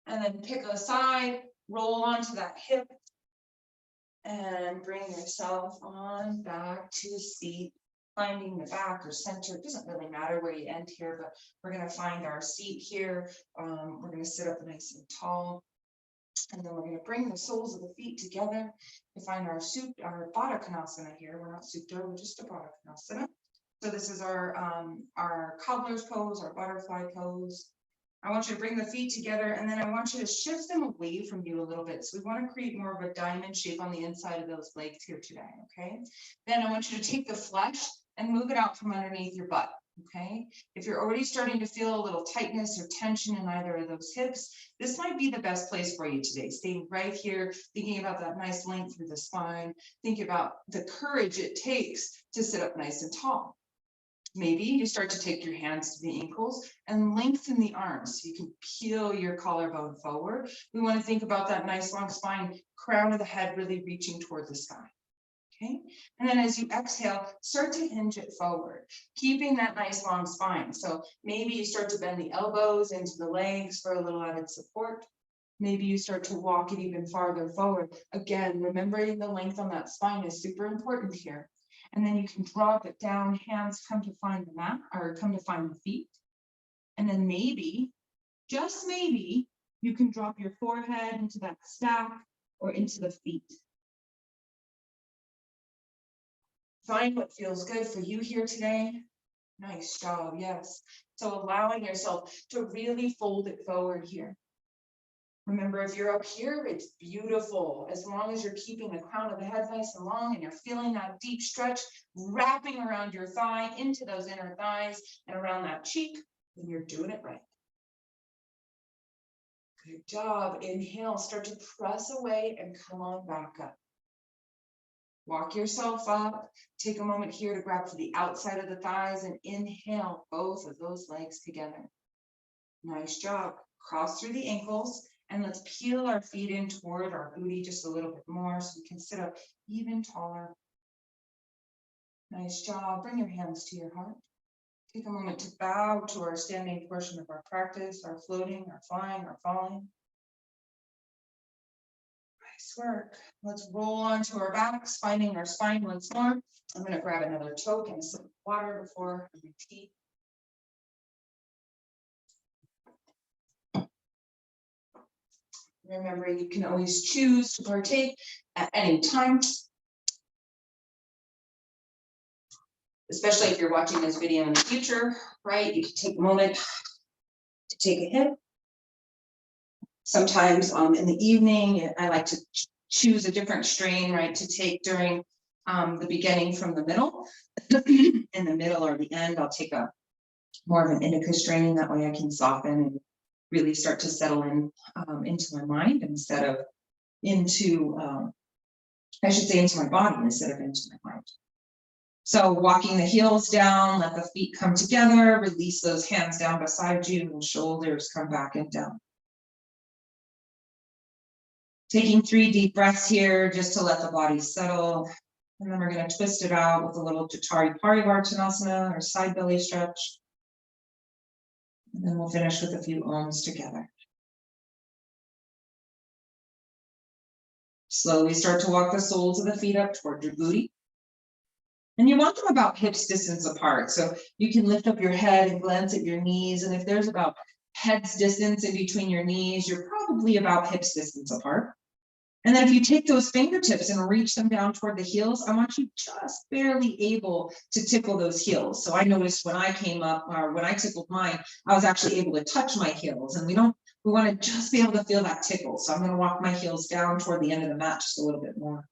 And then pick a side, roll onto that hip. And bring yourself on back to seat. Finding the back or center. It doesn't really matter where you end here, but we're going to find our seat here. We're going to sit up nice and tall. And then we're going to bring the soles of the feet together to find our Baddha Konasana here. We're not Supta, we're just a Baddha Konasana. So this is our cobbler's pose, our butterfly pose. I want you to bring the feet together, and then I want you to shift them away from you a little bit. So we want to create more of a diamond shape on the inside of those legs here today, okay? Then I want you to take the flesh and move it out from underneath your butt, okay? If you're already starting to feel a little tightness or tension in either of those hips, this might be the best place for you today. Staying right here, thinking about that nice length through the spine, think about the courage it takes to sit up nice and tall. Maybe you start to take your hands to the ankles and lengthen the arms so you can peel your collarbone forward. We want to think about that nice long spine, crown of the head really reaching toward the sky. Okay, and then as you exhale, start to hinge it forward, keeping that nice long spine. So maybe you start to bend the elbows into the legs for a little added support. Maybe you start to walk it even farther forward. Again, remembering the length on that spine is super important here. And then you can drop it down, hands come to find the mat or come to find the feet. And then maybe, just maybe, you can drop your forehead into that stack or into the feet. Find what feels good for you here today. Nice job, yes. So allowing yourself to really fold it forward here. Remember, if you're up here, it's beautiful. As long as you're keeping the crown of the head nice and long and you're feeling that deep stretch wrapping around your thigh, into those inner thighs and around that cheek, then you're doing it right. Good job. Inhale, start to press away and come on back up. Walk yourself up. Take a moment here to grab for the outside of the thighs and inhale both of those legs together. Nice job. Cross through the ankles. And let's peel our feet in toward our booty just a little bit more so we can sit up even taller. Nice job. Bring your hands to your heart. Take a moment to bow to our standing portion of our practice, our floating, our flying, our falling. Nice work. Let's roll onto our backs, finding our spine once more. I'm going to grab another toke and a sip of water before I tea. Remember, you can always choose to partake at any time, especially if you're watching this video in the future, right? You can take a moment to take a hit. Sometimes in the evening, I like to choose a different strain, right, to take during the beginning from the middle. In the middle or the end, I'll take a more of an indica strain. That way I can soften and really start to settle in into my mind instead of into, I should say into my body instead of into my mind. So walking the heels down, let the feet come together, release those hands down beside you and shoulders come back and down. Taking 3 deep breaths here just to let the body settle. And then we're going to twist it out with a little Jatari Parivartanasana or side belly stretch. And then we'll finish with a few ohms together. Slowly start to walk the soles of the feet up toward your booty. And you want them about hips distance apart. So you can lift up your head and glance at your knees. And if there's about head's distance in between your knees, you're probably about hips distance apart. And then if you take those fingertips and reach them down toward the heels, I want you just barely able to tickle those heels. So I noticed when I came up, or when I tickled mine, I was actually able to touch my heels. And we want to just be able to feel that tickle. So I'm going to walk my heels down toward the end of the mat just a little bit more.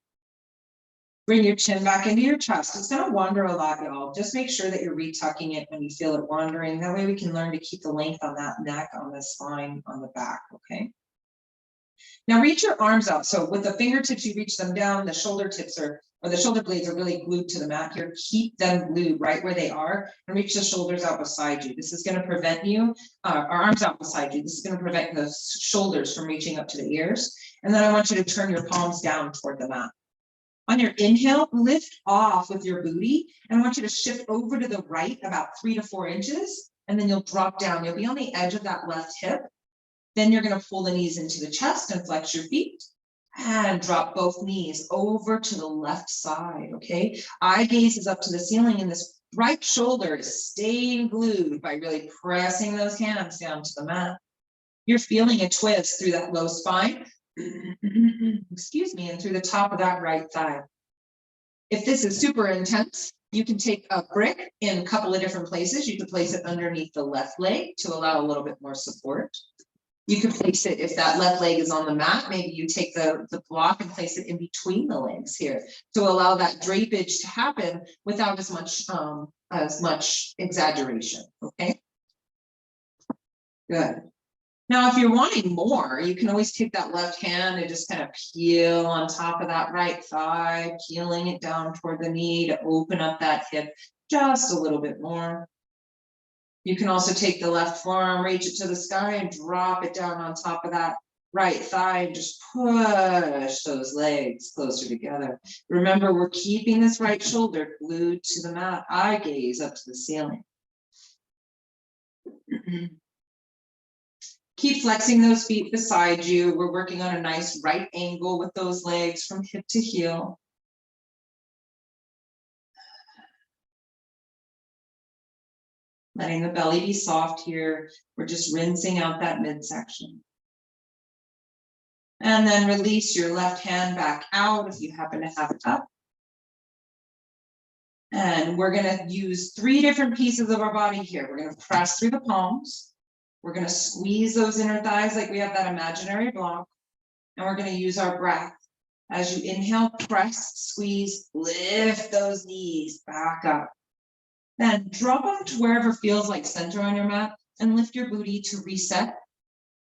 Bring your chin back into your chest. It's going to wander a lot, y'all. Just make sure that you're retucking it when you feel it wandering. That way we can learn to keep the length on that neck, on the spine, on the back, okay? Now reach your arms out. So with the fingertips, you reach them down. The shoulder tips or the shoulder blades are really glued to the mat here. Keep them glued right where they are and reach the shoulders out beside you. This is going to prevent you, our arms out beside you. This is going to prevent the shoulders from reaching up to the ears. And then I want you to turn your palms down toward the mat. On your inhale, lift off with your booty. And I want you to shift over to the right about 3 to 4 inches. And then you'll drop down. You'll be on the edge of that left hip. Then you're going to pull the knees into the chest and flex your feet. And drop both knees over to the left side, okay? Eye gaze is up to the ceiling, and this right shoulder is staying glued by really pressing those hands down to the mat. You're feeling a twist through that low spine, excuse me, and through the top of that right thigh. If this is super intense, You can take a brick in a couple of different places. You can place it underneath the left leg to allow a little bit more support. You can place it, if that left leg is on the mat, maybe you take the block and place it in between the legs here to allow that drapage to happen without as much exaggeration, okay? Good. Now, if you're wanting more, you can always take that left hand and just kind of peel on top of that right thigh, peeling it down toward the knee to open up that hip just a little bit more. You can also take the left forearm, reach it to the sky and drop it down on top of that right thigh and just push those legs closer together. Remember, we're keeping this right shoulder glued to the mat, eye gaze up to the ceiling. Keep flexing those feet beside you. We're working on a nice right angle with those legs from hip to heel. Letting the belly be soft here. We're just rinsing out that midsection. And then release your left hand back out if you happen to have it up. And we're going to use 3 different pieces of our body here. We're going to press through the palms. We're going to squeeze those inner thighs like we have that imaginary block. And we're going to use our breath. As you inhale, press, squeeze, lift those knees back up. Then drop them to wherever feels like center on your mat and lift your booty to reset.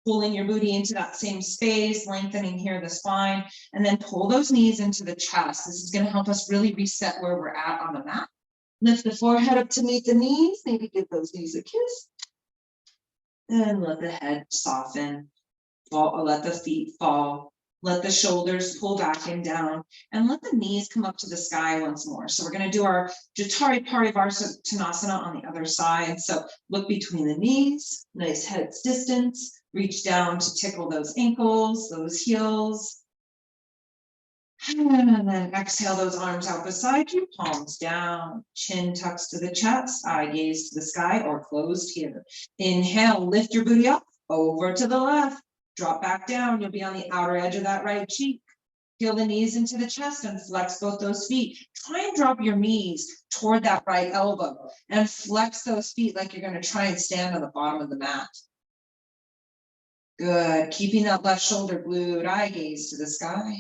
Pulling your booty into that same space, lengthening here the spine, and then pull those knees into the chest. This is going to help us really reset where we're at on the mat. Lift the forehead up to meet the knees. Maybe give those knees a kiss. And let the head soften. Let the feet fall. Let the shoulders pull back and down. And let the knees come up to the sky once more. So we're going to do our Jatari Parivarsana on the other side. So look between the knees. Nice head distance. Reach down to tickle those ankles, those heels. And then exhale those arms out beside you, palms down, chin tucks to the chest, eye gaze to the sky or closed here. Inhale, lift your booty up, over to the left, drop back down. You'll be on the outer edge of that right cheek. Feel the knees into the chest and flex both those feet. Try and drop your knees toward that right elbow and flex those feet like you're going to try and stand on the bottom of the mat. Good. Keeping that left shoulder glued, eye gaze to the sky.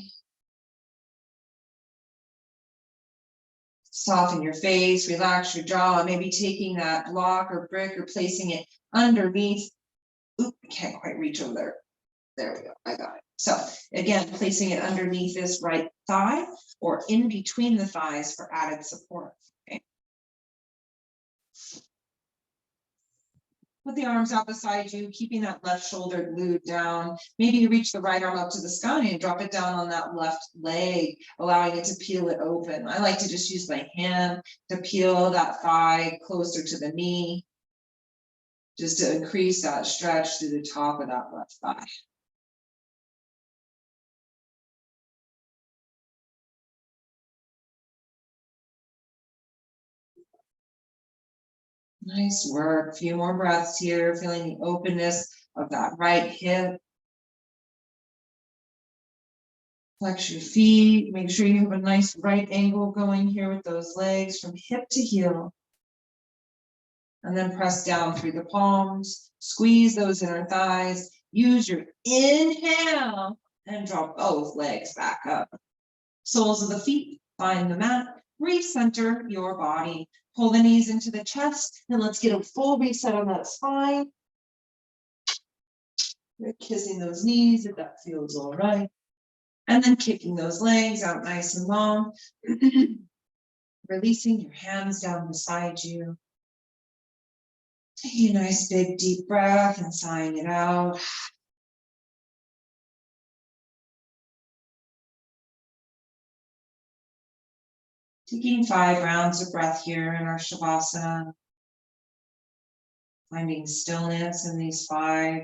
Soften your face, relax your jaw, maybe taking that block or brick or placing it underneath. Oop, can't quite reach over there. There we go, I got it. So again, placing it underneath this right thigh or in between the thighs for added support. Okay. Put the arms out beside you, keeping that left shoulder glued down. Maybe you reach the right arm up to the sky and drop it down on that left leg, allowing it to peel it open. I like to just use my hand to peel that thigh closer to the knee, just to increase that stretch through the top of that left thigh. Nice work. A few more breaths here, feeling the openness of that right hip. Flex your feet. Make sure you have a nice right angle going here with those legs from hip to heel. And then press down through the palms. Squeeze those inner thighs. Use your inhale and drop both legs back up. Soles of the feet find the mat. Recenter your body. Pull the knees into the chest, and let's get a full reset on that spine. You're kissing those knees if that feels all right. And then kicking those legs out nice and long. Releasing your hands down beside you. Taking a nice big deep breath and sighing it out. Taking 5 rounds of breath here in our Shavasana. Finding stillness in these 5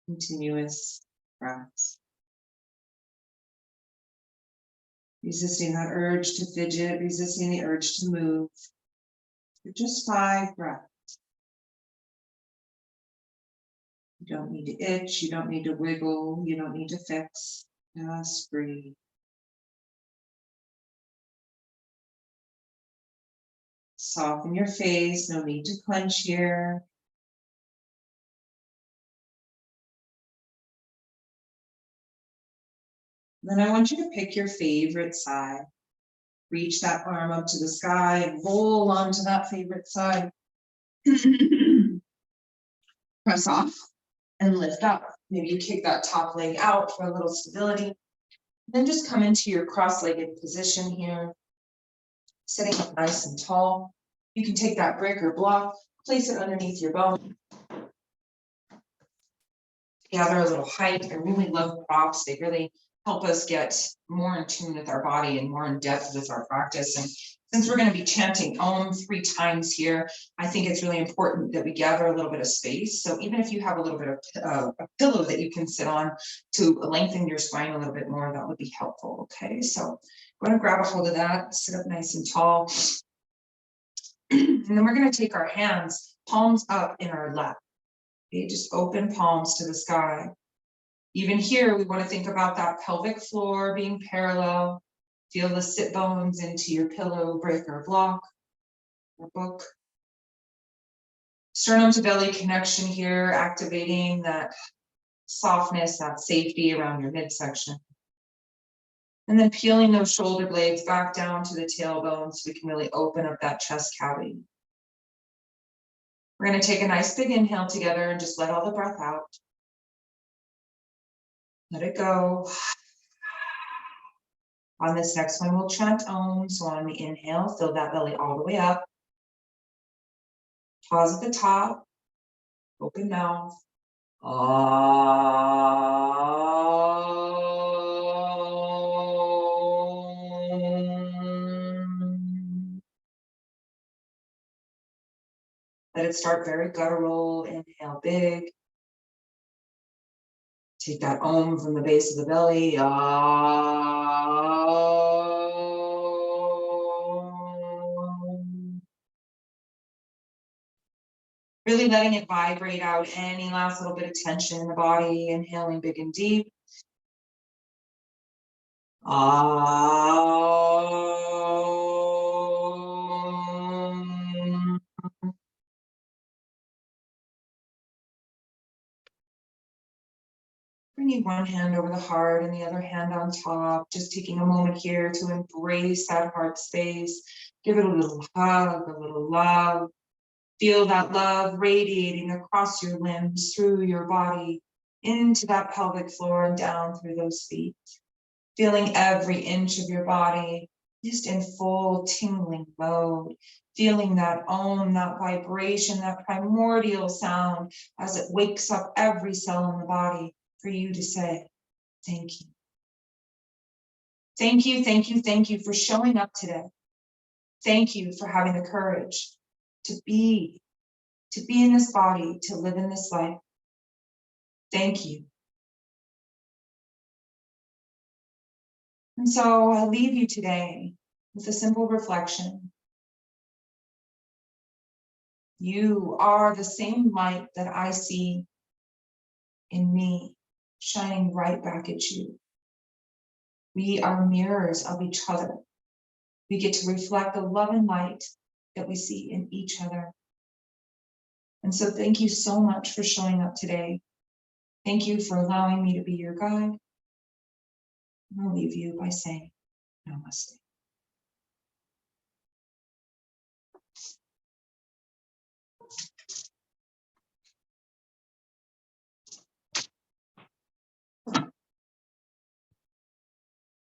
continuous breaths. Resisting that urge to fidget, resisting the urge to move. For just 5 breaths. You don't need to itch, you don't need to wiggle, you don't need to fix. Just breathe. Soften your face, no need to clench here. Then I want you to pick your favorite side. Reach that arm up to the sky and roll onto that favorite side. Press off and lift up. Maybe you kick that top leg out for a little stability. Then just come into your cross-legged position here, sitting up nice and tall. You can take that brick or block, place it underneath your bone. Gather a little height. I really love props. They really help us get more in tune with our body and more in depth with our practice. And since we're going to be chanting Om 3 times here, I think it's really important that we gather a little bit of space. So even if you have a little bit of a pillow that you can sit on to lengthen your spine a little bit more, that would be helpful. Okay, so I'm going to grab a hold of that, sit up nice and tall. And then we're going to take our hands, palms up in our lap. Okay, just open palms to the sky. Even here, we want to think about that pelvic floor being parallel. Feel the sit bones into your pillow, brick, or block, or book. Sternum to belly connection here, activating that softness, that safety around your midsection. And then peeling those shoulder blades back down to the tailbone so we can really open up that chest cavity. We're going to take a nice big inhale together and just let all the breath out. Let it go. On this next one, we'll chant Om. So on the inhale, fill that belly all the way up. Pause at the top. Open mouth. Let it start very guttural. Inhale big. Take that Om from the base of the belly. Really letting it vibrate out any last little bit of tension in the body. Inhaling big and deep. Bringing one hand over the heart and the other hand on top, just taking a moment here to embrace that heart space. Give it a little hug, a little love. Feel that love radiating across your limbs, through your body, into that pelvic floor and down through those feet. Feeling every inch of your body just in full tingling mode. Feeling that Om, that vibration, that primordial sound as it wakes up every cell in the body for you to say, thank you. Thank you, thank you, thank you for showing up today. Thank you for having the courage to be in this body, to live in this life. Thank you. And so I'll leave you today with a simple reflection. You are the same light that I see in me, shining right back at you. We are mirrors of each other. We get to reflect the love and light that we see in each other. And so thank you so much for showing up today. Thank you for allowing me to be your guide. I'll leave you by saying namaste.